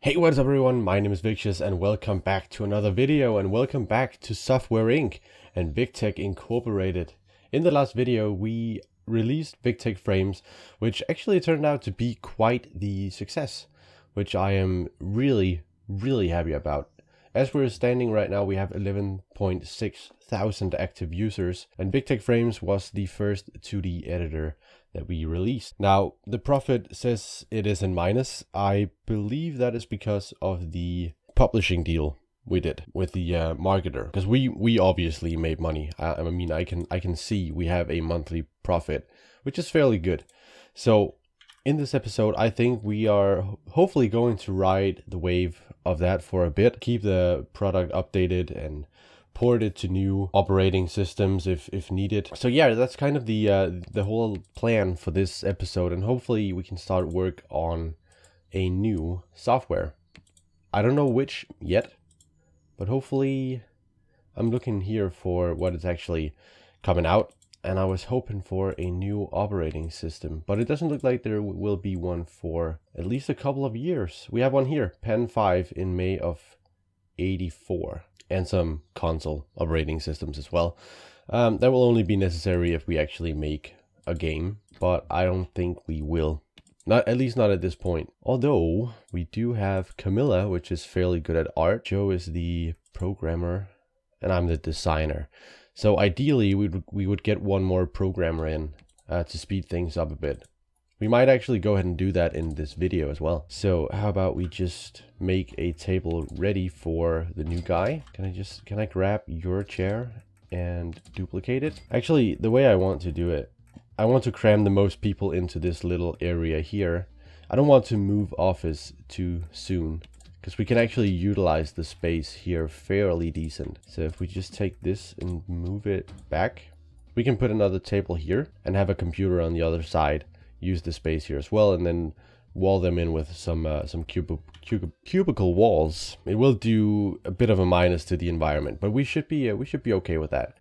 Hey, what's up everyone, my name is Victius and welcome back to another video and welcome back to Software Inc. and Victech Incorporated. In the last video we released Victech Frames, which actually turned out to be quite the success, which I am really happy about. As we're standing right now, we have 11.6 thousand active users, and Victech Frames was the first 2D editor that we released. Now, the profit says it is in minus. I believe that is because of the publishing deal we did with the marketer, because we obviously made money. I mean, I can see we have a monthly profit, which is fairly good. So in this episode, I think we are hopefully going to ride the wave of that for a bit, keep the product updated and port it to new operating systems if needed. So yeah, that's kind of the whole plan for this episode, and hopefully we can start work on a new software. I don't know which yet, but hopefully I'm looking here for what is actually coming out, and I was hoping for a new operating system, but it doesn't look like there will be one for at least a couple of years. We have one here, Pen 5 in May of 84. And some console operating systems as well. That will only be necessary if we actually make a game, but I don't think we will. At least not at this point. Although we do have Camilla, which is fairly good at art. Joe is the programmer and I'm the designer. So ideally we would get one more programmer in to speed things up a bit. We might actually go ahead and do that in this video as well. So how about we just make a table ready for the new guy? Can I grab your chair and duplicate it? Actually, the way I want to do it, I want to cram the most people into this little area here. I don't want to move office too soon, because we can actually utilize the space here fairly decent. So if we just take this and move it back, we can put another table here and have a computer on the other side. Use the space here as well, and then wall them in with some cubicle walls. It will do a bit of a minus to the environment, but we should be okay with that.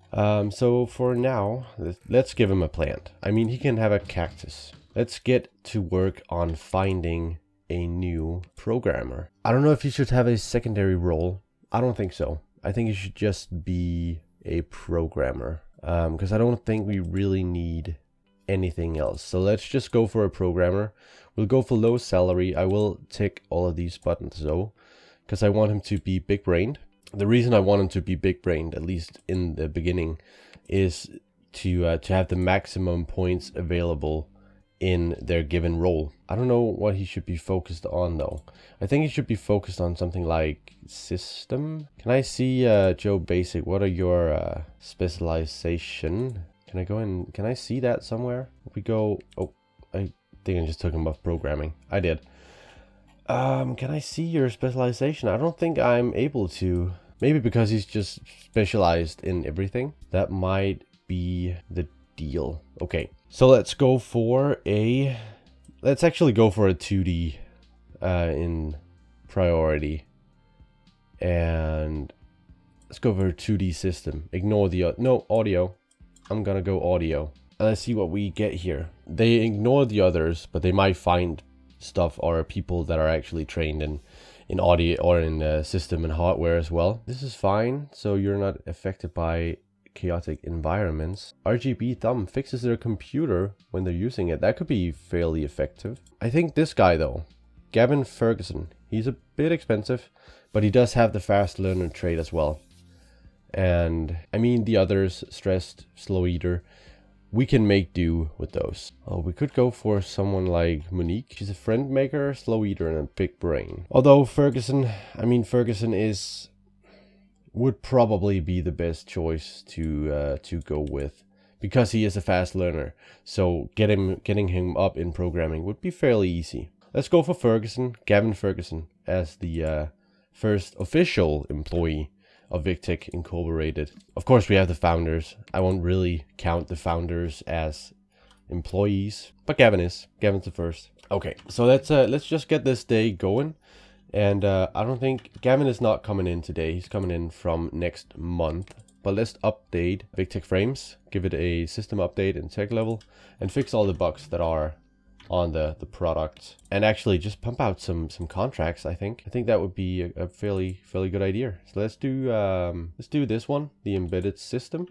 So for now, let's give him a plant. I mean, he can have a cactus. Let's get to work on finding a new programmer. I don't know if he should have a secondary role. I don't think so. I think he should just be a programmer, because I don't think we really need anything else. So let's just go for a programmer. We'll go for low salary. I will tick all of these buttons though, because I want him to be big brained. The reason I want him to be big brained, at least in the beginning, is to have the maximum points available in their given role. I don't know what he should be focused on though. I think he should be focused on something like system. Can I see Joe Basic? What are your specialization? Can I go in? Can I see that somewhere? If we go, oh, I think I just took him off programming. I did. Can I see your specialization? I don't think I'm able to. Maybe because he's just specialized in everything. That might be the deal. Okay, so let's go for a. Let's actually go for a 2D in priority, and let's go for a 2D system. Ignore the no audio. I'm gonna go audio, and let's see what we get here. They ignore the others, but they might find stuff or people that are actually trained in audio or in system and hardware as well. This is fine, so you're not affected by chaotic environments. RGB thumb fixes their computer when they're using it. That could be fairly effective. I think this guy though, Gavin Ferguson, he's a bit expensive, but he does have the fast learner trait as well. And I mean, the others, stressed, slow eater, we can make do with those. Oh, we could go for someone like Monique. She's a friend maker, slow eater, and a big brain. Although Ferguson would probably be the best choice to go with, because he is a fast learner. So getting him up in programming would be fairly easy. Let's go for Ferguson, Gavin Ferguson, as the first official employee of Victech Incorporated. Of course, we have the founders. I won't really count the founders as employees, but Gavin's the first. Okay, so let's just get this day going. And I don't think Gavin is not coming in today. He's coming in from next month. But let's update Victech Frames, give it a system update and tech level, and fix all the bugs that are on the product and actually just pump out some contracts. I think that would be a fairly good idea. So let's do this one, the embedded system,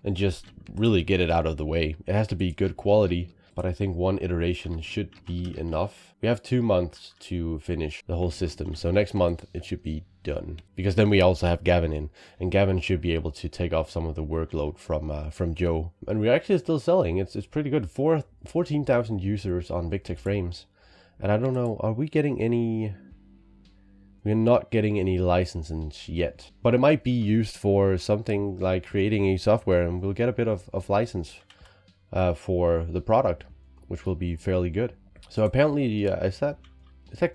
and just really get it out of the way. It has to be good quality, but I think one iteration should be enough. We have 2 months to finish the whole system, so next month it should be done, because then we also have Gavin in, and Gavin should be able to take off some of the workload from Joe. And we're actually still selling. It's pretty good. 14,000 users on Victech Frames, and I don't know, are we getting any? We're not getting any licenses yet, but it might be used for something like creating a software, and we'll get a bit of license for the product, which will be fairly good. So apparently, is that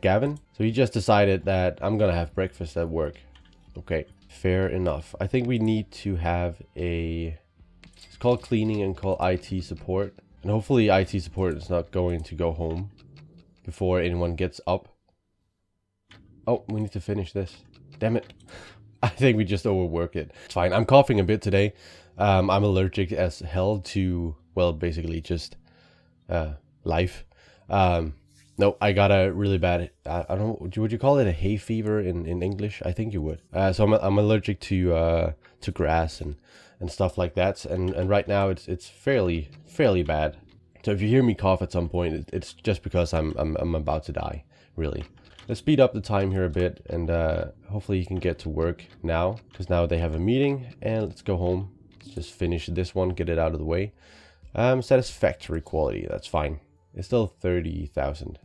Gavin? So he just decided that I'm gonna have breakfast at work. Okay, fair enough. I think we need to have it's called cleaning and call IT support. And hopefully IT support is not going to go home before anyone gets up. Oh, we need to finish this. Damn it. I think we just overworked it. It's fine. I'm coughing a bit today. I'm allergic as hell to, well, basically just life. No, I got a really bad, I don't know, would you call it a hay fever in English? I think you would. So I'm allergic to grass and stuff like that. And right now it's fairly bad. So if you hear me cough at some point, it's just because I'm about to die, really. Let's speed up the time here a bit, and hopefully you can get to work now, because now they have a meeting. And let's go home. Let's just finish this one, get it out of the way. Satisfactory quality, that's fine. It's still 30,000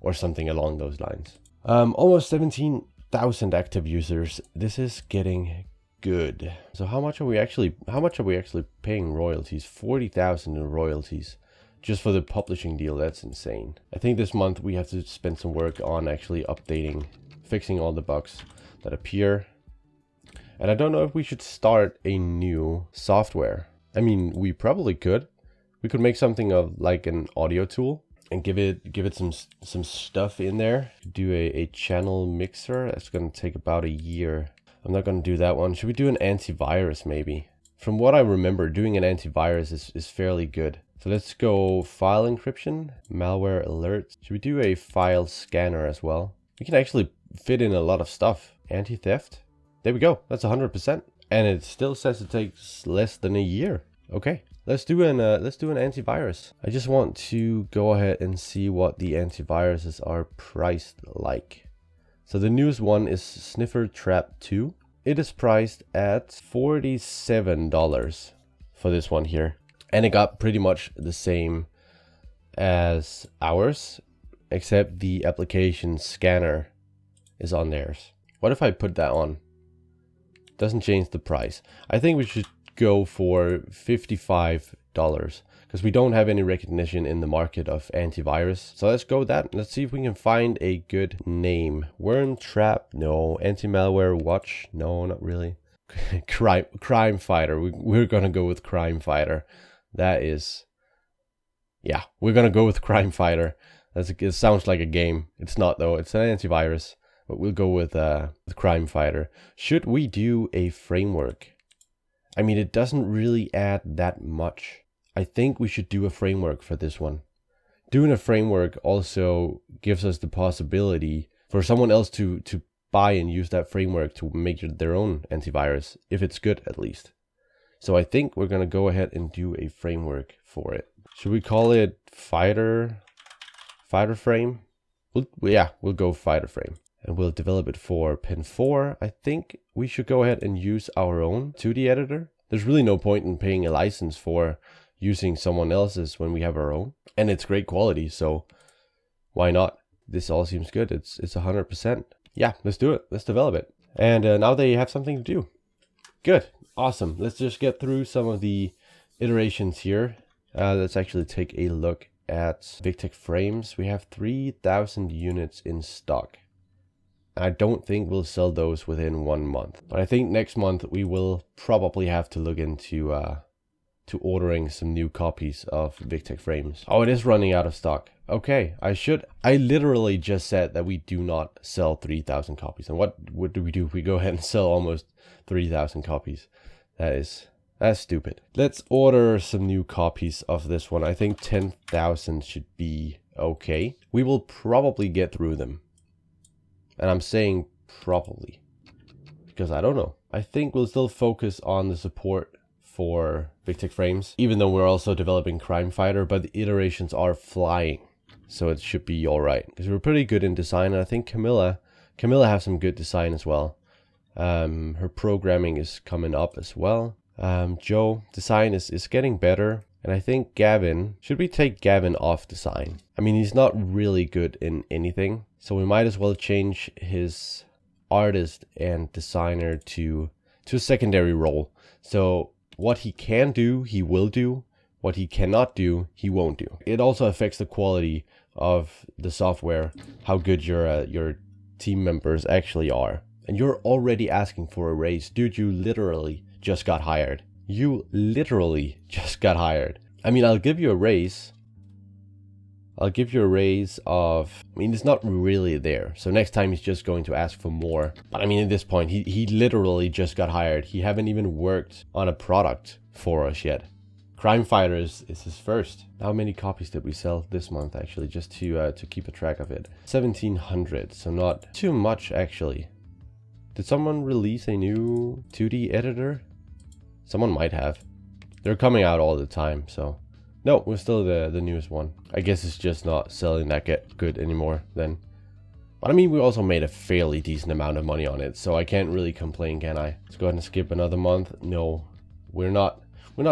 or something along those lines. Almost 17,000 active users. This is getting good. So how much are we actually paying royalties? 40,000 in royalties just for the publishing deal. That's insane. I think this month we have to spend some work on actually fixing all the bugs that appear. And I don't know if we should start a new software. I mean, we probably could. We could make something of like an audio tool and give it some stuff in there. Do a channel mixer. That's going to take about a year. I'm not going to do that one. Should we do an antivirus maybe? From what I remember, doing an antivirus is fairly good. So let's go file encryption, malware alerts. Should we do a file scanner as well? We can actually fit in a lot of stuff. Anti-theft. There we go. That's 100%. And it still says it takes less than a year. Okay. Let's do an antivirus. I just want to go ahead and see what the antiviruses are priced like. So the newest one is Sniffer Trap 2. It is priced at $47 for this one here. And it got pretty much the same as ours, except the application scanner is on theirs. What if I put that on? Doesn't change the price. I think we should go for $55 because we don't have any recognition in the market of antivirus. So let's go with that. Let's see if we can find a good name. Worm Trap, no. Anti-malware watch, no, not really. Crime Fighter, we're gonna go with Crime Fighter. That is, yeah, we're gonna go with Crime Fighter. It sounds like a game. It's not though, it's an antivirus. But we'll go with Crime Fighter. Should we do a framework? I mean, it doesn't really add that much. I think we should do a framework for this one. Doing a framework also gives us the possibility for someone else to buy and use that framework to make their own antivirus, if it's good at least. So I think we're gonna go ahead and do a framework for it. Should we call it Fighter Frame? We'll go Fighter Frame. And we'll develop it for Pen 4. I think we should go ahead and use our own 2D editor. There's really no point in paying a license for using someone else's when we have our own. And it's great quality, so why not? This all seems good. It's 100%. Yeah, let's do it. Let's develop it. And now they have something to do. Good. Awesome. Let's just get through some of the iterations here. Let's actually take a look at Victech Frames. We have 3,000 units in stock. I don't think we'll sell those within 1 month, but I think next month we will probably have to look into to ordering some new copies of Victech Frames. Oh, it is running out of stock. Okay, I literally just said that we do not sell 3,000 copies. And what do? We go ahead and sell almost 3,000 copies. That's stupid. Let's order some new copies of this one. I think 10,000 should be okay. We will probably get through them. And I'm saying probably, because I don't know. I think we'll still focus on the support for Victix frames, even though we're also developing Crime Fighter, but the iterations are flying. So it should be all right, because we're pretty good in design. And I think Camilla has some good design as well. Her programming is coming up as well. Joe, design is getting better. And I think Gavin, should we take Gavin off design? I mean, he's not really good in anything. So we might as well change his artist and designer to a secondary role. So what he can do, he will do. What he cannot do, he won't do. It also affects the quality of the software, how good your team members actually are. And you're already asking for a raise. Dude, you literally just got hired. You literally just got hired. I mean, I'll give you a raise. I'll give you a raise of, I mean, it's not really there. So next time he's just going to ask for more. But I mean, at this point, he literally just got hired. He haven't even worked on a product for us yet. Crime Fighter is his first. How many copies did we sell this month, actually, just to keep a track of it? 1,700, so not too much, actually. Did someone release a new 2D editor? Someone might have. They're coming out all the time, so... No, we're still the newest one. I guess it's just not selling that good anymore then. But I mean, we also made a fairly decent amount of money on it, so I can't really complain, can I? Let's go ahead and skip another month. No, we're not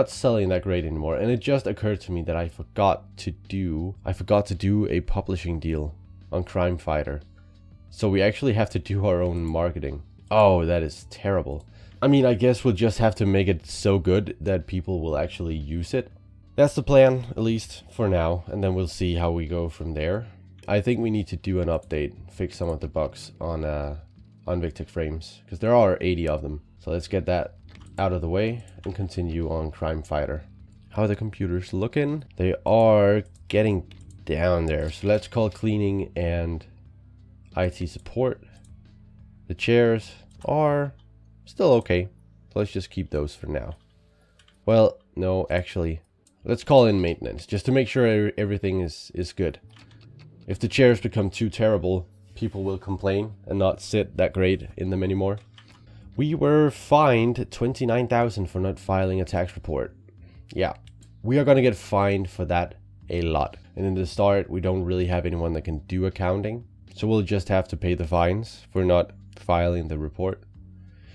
selling that great anymore. And it just occurred to me that I forgot to do a publishing deal on Crime Fighter. So we actually have to do our own marketing. Oh, that is terrible. I mean, I guess we'll just have to make it so good that people will actually use it. That's the plan, at least for now, and then we'll see how we go from there. I think we need to do an update, fix some of the bugs on Victix frames, because there are 80 of them. So let's get that out of the way and continue on Crime Fighter. How are the computers looking? They are getting down there. So let's call cleaning and IT support. The chairs are still okay. So let's just keep those for now. Well, no, actually, let's call in maintenance just to make sure everything is good. If the chairs become too terrible, people will complain and not sit that great in them anymore. We were fined 29,000 for not filing a tax report. Yeah, we are gonna get fined for that a lot. And in the start, we don't really have anyone that can do accounting. So we'll just have to pay the fines for not filing the report.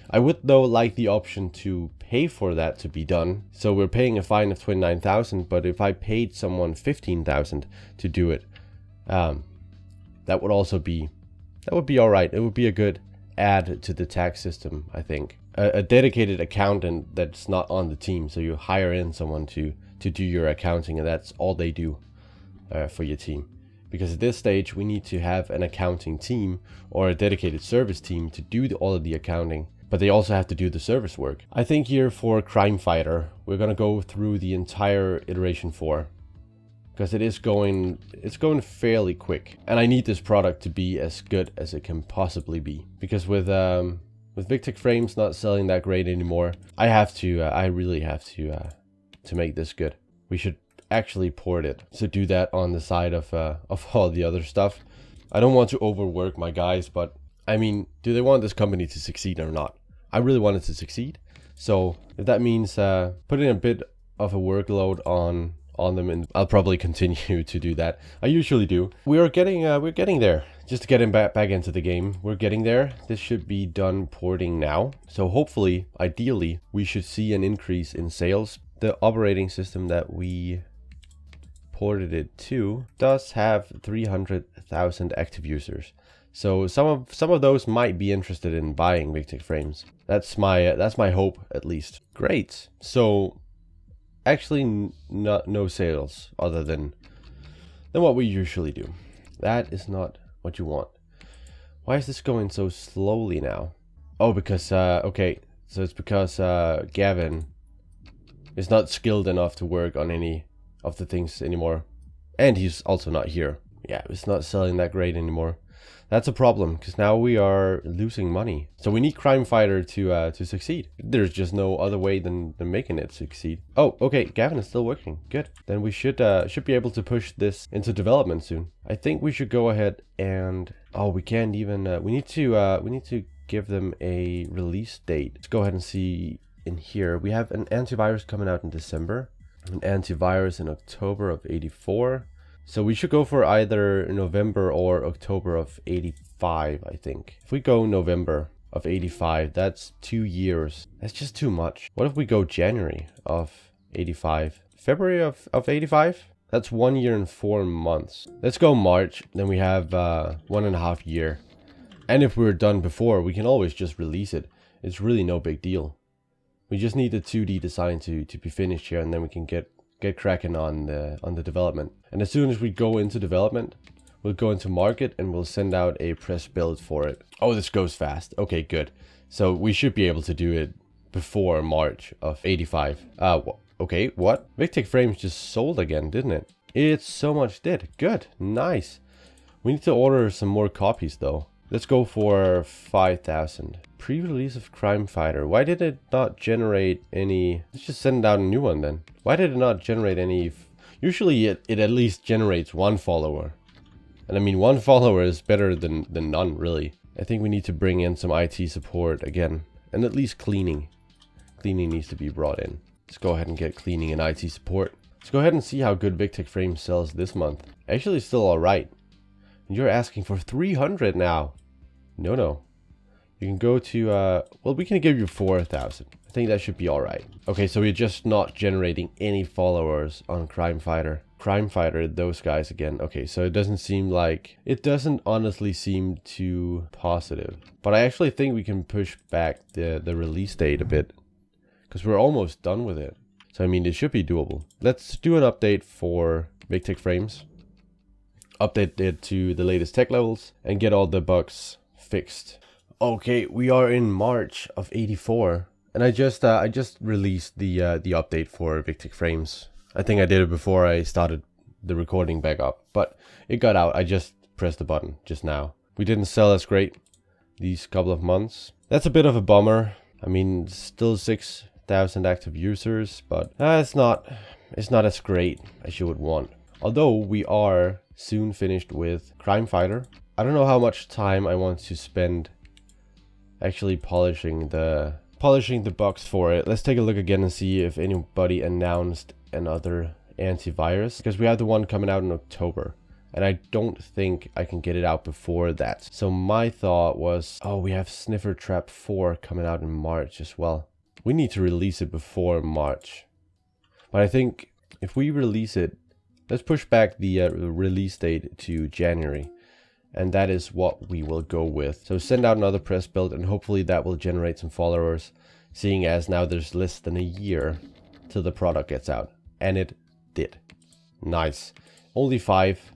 I would though like the option to pay for that to be done. So we're paying a fine of 29,000, but if I paid someone 15,000 to do it, that would be all right. It would be a good add to the tax system, I think. A dedicated accountant that's not on the team. So you hire in someone to do your accounting, and that's all they do for your team. Because at this stage, we need to have an accounting team or a dedicated service team to do all of the accounting. But they also have to do the service work. I think here for Crime Fighter, we're gonna go through the entire iteration 4. Because it's going fairly quick. And I need this product to be as good as it can possibly be. Because with Victix frames not selling that great anymore, I really have to make this good. We should actually port it. So do that on the side of all the other stuff. I don't want to overwork my guys, but I mean, do they want this company to succeed or not? I really want it to succeed. So if that means putting a bit of a workload on them, and I'll probably continue to do that. I usually do. We're getting there. Just to get him back into the game, we're getting there. This should be done porting now. So hopefully, ideally, we should see an increase in sales. The operating system that we ported it to does have 300,000 active users. So some of those might be interested in buying Victix frames. That's my hope, at least. Great. So actually no sales other than what we usually do. That is not what you want. Why is this going so slowly now? Oh, because okay, so it's because Gavin is not skilled enough to work on any of the things anymore, and he's also not here. Yeah, it's not selling that great anymore. That's a problem, because now we are losing money. So we need Crime Fighter to succeed. There's just no other way than making it succeed. Oh, okay, Gavin is still working. Good. Then we should be able to push this into development soon. I think we should go ahead and... Oh, we can't even... we need to give them a release date. Let's go ahead and see in here. We have an antivirus coming out in December. An antivirus in October of 84. So we should go for either November or October of 85, I think. If we go November of 85, that's 2 years. That's just too much. What if we go January of 85? February of 85? That's 1 year and 4 months. Let's go March, then we have 1.5 years. And if we're done before, we can always just release it. It's really no big deal. We just need the 2D design to be finished here, and then we can get cracking on the development. And as soon as we go into development, we'll go into market and we'll send out a press build for it. Oh, this goes fast. Okay, good. So we should be able to do it before March of 85. Okay, what? Victech Frames just sold again, didn't it? It so much did. Good, nice. We need to order some more copies though. Let's go for 5,000. Pre-release of Crime Fighter. Why did it not generate any... Let's just send out a new one then. Why did it not generate any... Usually it at least generates 1 follower. And I mean, 1 follower is better than none, really. I think we need to bring in some IT support again. And at least cleaning. Cleaning needs to be brought in. Let's go ahead and get cleaning and IT support. Let's go ahead and see how good Victech Frames sells this month. Actually, still alright. And you're asking for 300 now. No. You can go to, well, we can give you 4,000. I think that should be alright. Okay, so we're just not generating any followers on Crime Fighter. Crime Fighter, those guys again. Okay, so it doesn't seem like... It doesn't honestly seem too positive. But I actually think we can push back the release date a bit. Because we're almost done with it. So, I mean, it should be doable. Let's do an update for Victech Frames. Update it to the latest tech levels and get all the bugs fixed. Okay, we are in March of 84, and I just released the update for Victech Frames. I think I did it before I started the recording back up, but it got out. I just pressed the button just now. We didn't sell as great these couple of months. That's a bit of a bummer. I mean, still 6,000 active users, but it's not as great as you would want. Although we are soon finished with Crime Fighter. I don't know how much time I want to spend actually polishing the bugs for it. Let's take a look again and see if anybody announced another antivirus, because we have the one coming out in October and I don't think I can get it out before that. So my thought was, oh, we have Sniffer Trap 4 coming out in March as well. We need to release it before March. But I think if we release it, let's push back the release date to January. And that is what we will go with. So send out another press build and hopefully that will generate some followers. Seeing as now there's less than a year till the product gets out. And it did. Nice. Only 5.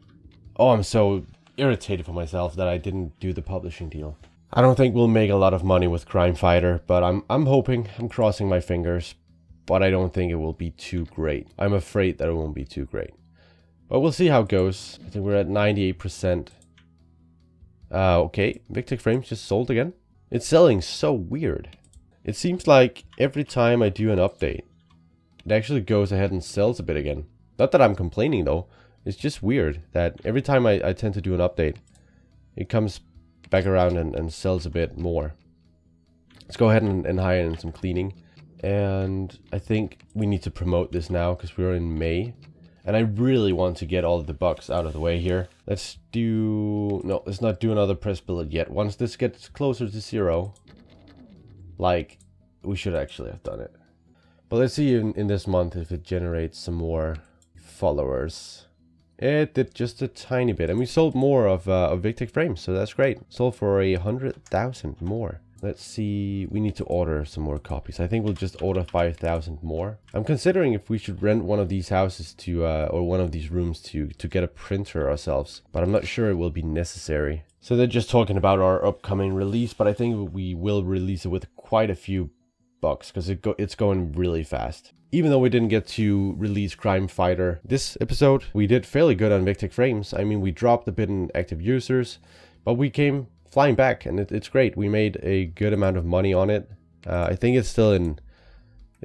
Oh, I'm so irritated for myself that I didn't do the publishing deal. I don't think we'll make a lot of money with Crime Fighter, but I'm hoping, I'm crossing my fingers. But I don't think it will be too great. I'm afraid that it won't be too great. But we'll see how it goes. I think we're at 98%. Okay, Victech Frames just sold again. It's selling so weird. It seems like every time I do an update, it actually goes ahead and sells a bit again. Not that I'm complaining though. It's just weird that every time I tend to do an update, it comes back around and sells a bit more. Let's go ahead and hire in some cleaning. And I think we need to promote this now because we're in May. And I really want to get all of the bugs out of the way here. Let's not do another press build yet. Once this gets closer to 0, like, we should actually have done it. But let's see in this month if it generates some more followers. It did just a tiny bit. And we sold more of Victech Frames, so that's great. Sold for 100,000 more. Let's see, we need to order some more copies. I think we'll just order 5,000 more. I'm considering if we should rent one of these houses to, or one of these rooms to get a printer ourselves. But I'm not sure it will be necessary. So they're just talking about our upcoming release, but I think we will release it with quite a few bugs because it's going really fast. Even though we didn't get to release Crime Fighter this episode, we did fairly good on Victech Frames. I mean, we dropped a bit in active users, but we came flying back, and it's great. We made a good amount of money on it. I think it's still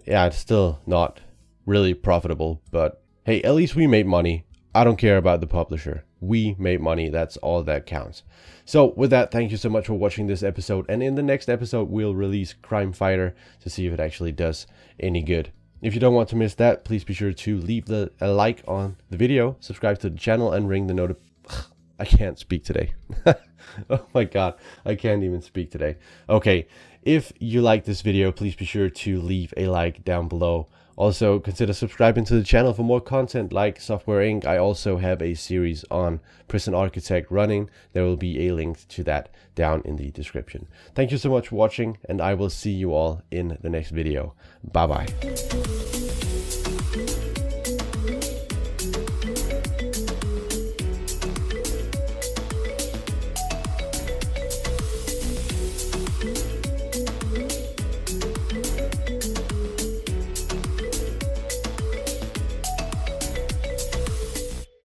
it's still not really profitable, but hey, at least we made money. I don't care about the publisher. We made money. That's all that counts. So with that, thank you so much for watching this episode. And in the next episode, we'll release Crime Fighter to see if it actually does any good. If you don't want to miss that, please be sure to leave a like on the video, subscribe to the channel, and ring the notification. I can't speak today. Oh my god, I can't even speak today. Okay, if you like this video, please be sure to leave a like down below. Also, consider subscribing to the channel for more content like Software Inc. I also have a series on Prison Architect running. There will be a link to that down in the description. Thank you so much for watching, and I will see you all in the next video. Bye bye.